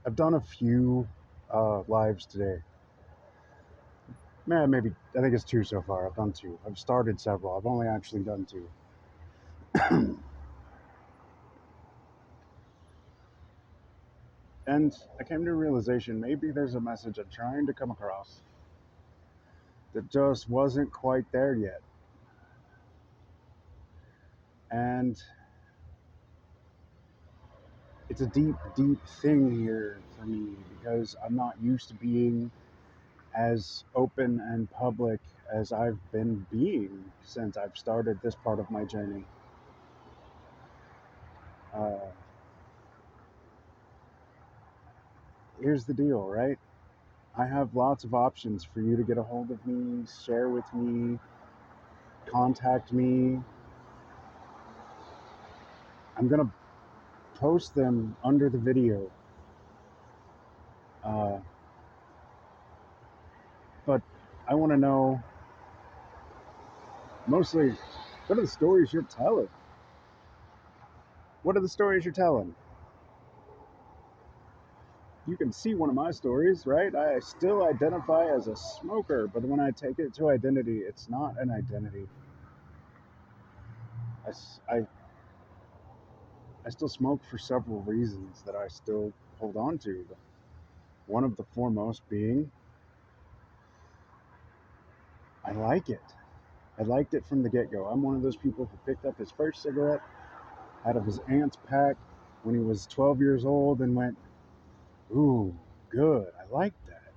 I've done a few lives today. Maybe, I think it's two so far. I've done two. I've started several. I've only actually done two. And I came to a realization maybe there's a message I'm trying to come across that just wasn't quite there yet. And it's a deep, deep thing here for me because I'm not used to being as open and public as I've been being since I've started this part of my journey. Uh, Here's the deal, right? I have lots of options for you to get a hold of me, share with me, contact me. I'm going to post them under the video. But I want to know mostly, what are the stories you're telling? What are the stories you're telling? You can see one of my stories, right? I still identify as a smoker, but when I take it to identity, it's not an identity. I still smoke for several reasons that I still hold on to. One of the foremost being, I like it. I liked it from the get-go. I'm one of those people who picked up his first cigarette out of his aunt's pack when he was 12 years old and went, ooh, good, I like that.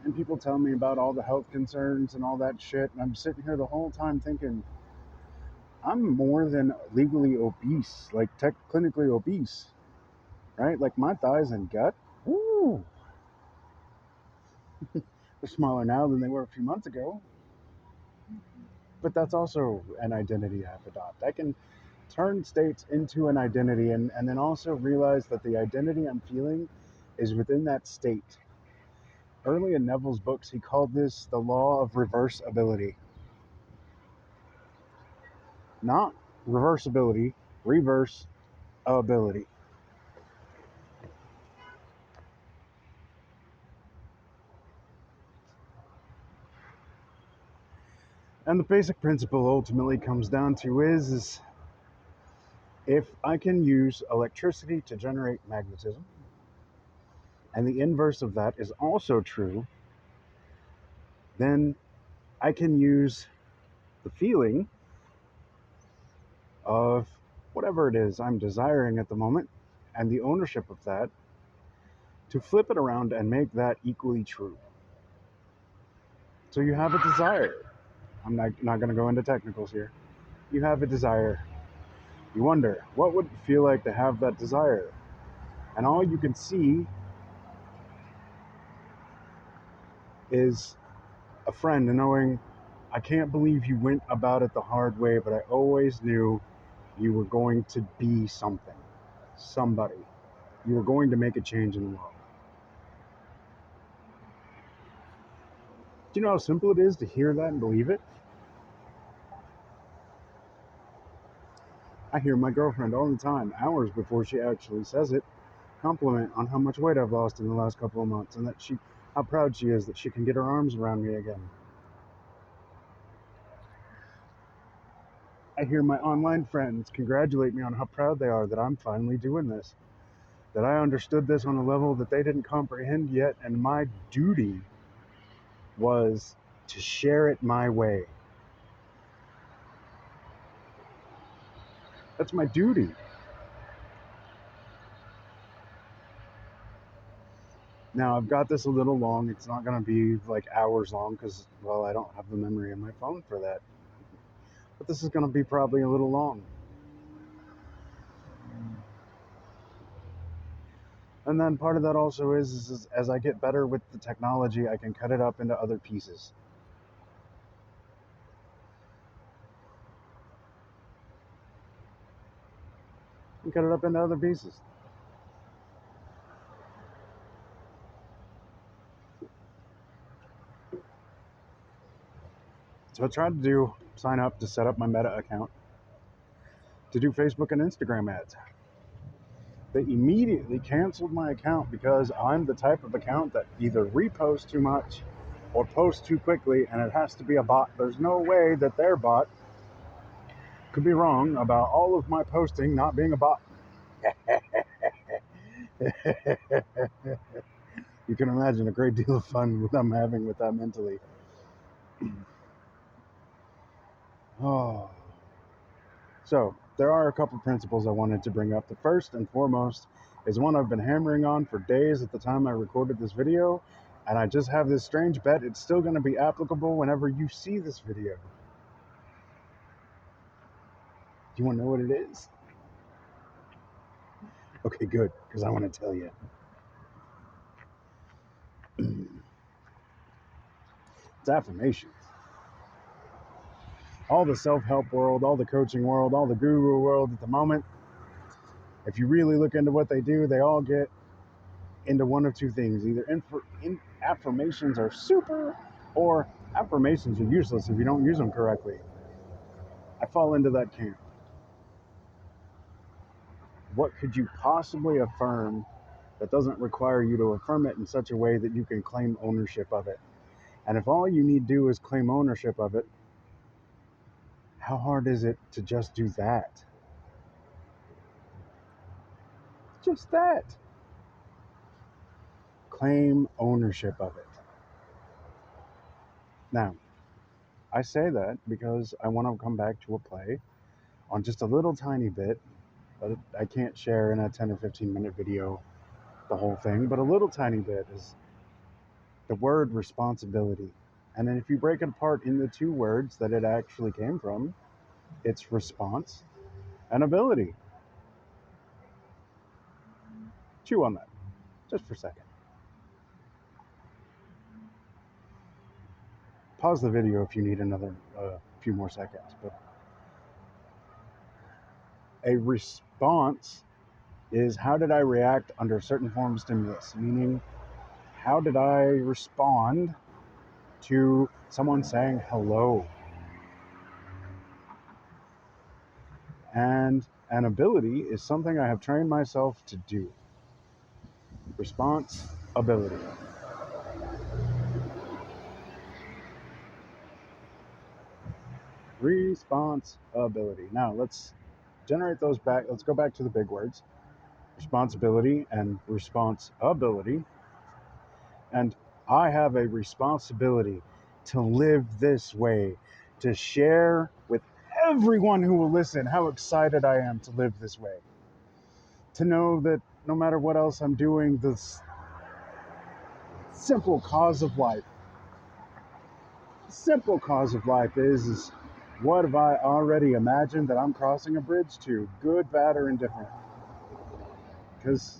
And people tell me about all the health concerns and all that shit, and I'm sitting here the whole time thinking, I'm more than legally obese, like clinically obese, right? Like my thighs and gut, ooh, they're smaller now than they were a few months ago. But that's also an identity I've adopted. I can turn states into an identity and then also realize that the identity I'm feeling is within that state. Early in Neville's books, he called this the law of reversibility. Not reversibility, reverse ability. And the basic principle ultimately comes down to is if I can use electricity to generate magnetism, and the inverse of that is also true, then I can use the feeling of whatever it is I'm desiring at the moment and the ownership of that to flip it around and make that equally true. So you have a desire. I'm not going to go into technicals here. You have a desire. You wonder, what would it feel like to have that desire? And all you can see is a friend and knowing, I can't believe you went about it the hard way, but I always knew you were going to be something, somebody. You were going to make a change in the world. Do you know how simple it is to hear that and believe it? I hear my girlfriend all the time, hours before she actually says it, compliment on how much weight I've lost in the last couple of months and how proud she is that she can get her arms around me again. I hear my online friends congratulate me on how proud they are that I'm finally doing this, that I understood this on a level that they didn't comprehend yet, and my duty was to share it my way. That's my duty. Now, I've got this a little long. It's not going to be like hours long because, well, I don't have the memory in my phone for that. But this is going to be probably a little long. And then part of that also is as I get better with the technology, I can cut it up into other pieces. And cut it up into other pieces. So I tried to sign up to set up my Meta account to do Facebook and Instagram ads. They immediately canceled my account because I'm the type of account that either reposts too much or posts too quickly, and it has to be a bot. There's no way that their bot could be wrong about all of my posting not being a bot. You can imagine a great deal of fun I'm having with that mentally. Oh. So, there are a couple principles I wanted to bring up. The first and foremost is one I've been hammering on for days at the time I recorded this video, and I just have this strange bet it's still going to be applicable whenever you see this video. Do you want to know what it is? Okay, good, because I want to tell you. It's affirmations. All the self-help world, all the coaching world, all the guru world at the moment, if you really look into what they do, they all get into one of two things. Either affirmations are super, or affirmations are useless if you don't use them correctly. I fall into that camp. What could you possibly affirm that doesn't require you to affirm it in such a way that you can claim ownership of it? And if all you need to do is claim ownership of it, how hard is it to just do that? Just that. Claim ownership of it. Now, I say that because I want to come back to a play on just a little tiny bit, but I can't share in a 10 or 15 minute video the whole thing, but a little tiny bit is the word responsibility. And then if you break it apart in the two words that it actually came from, it's response and ability. Chew on that just for a second. Pause the video if you need another few more seconds. But a response is how did I react under a certain form of stimulus, meaning how did I respond to someone saying hello? And an ability is something I have trained myself to do. Response ability. Responsibility. Now let's generate those back. Let's go back to the big words. Responsibility and responsibility. And I have a responsibility to live this way, to share with everyone who will listen how excited I am to live this way. To know that no matter what else I'm doing, this simple cause of life is what have I already imagined that I'm crossing a bridge to, good, bad, or indifferent? Because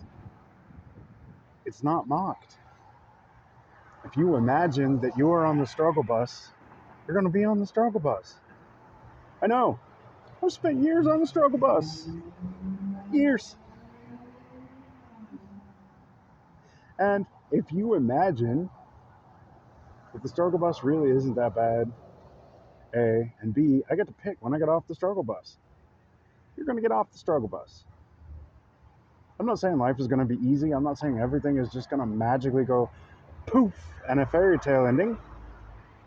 it's not mocked. If you imagine that you are on the struggle bus, you're going to be on the struggle bus. I know. I've spent years on the struggle bus. Years. And if you imagine that the struggle bus really isn't that bad, A, and B, I get to pick when I get off the struggle bus. You're going to get off the struggle bus. I'm not saying life is going to be easy. I'm not saying everything is just going to magically go poof and a fairy tale ending.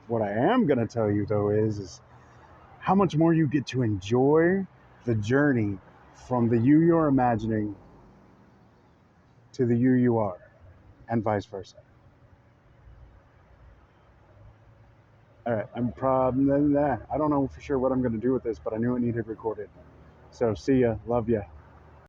What I am going to tell you, though, is how much more you get to enjoy the journey from the you you're imagining to the you are, and vice versa. All right, I don't know for sure what I'm going to do with this, but I knew it needed recorded. So see ya, love ya.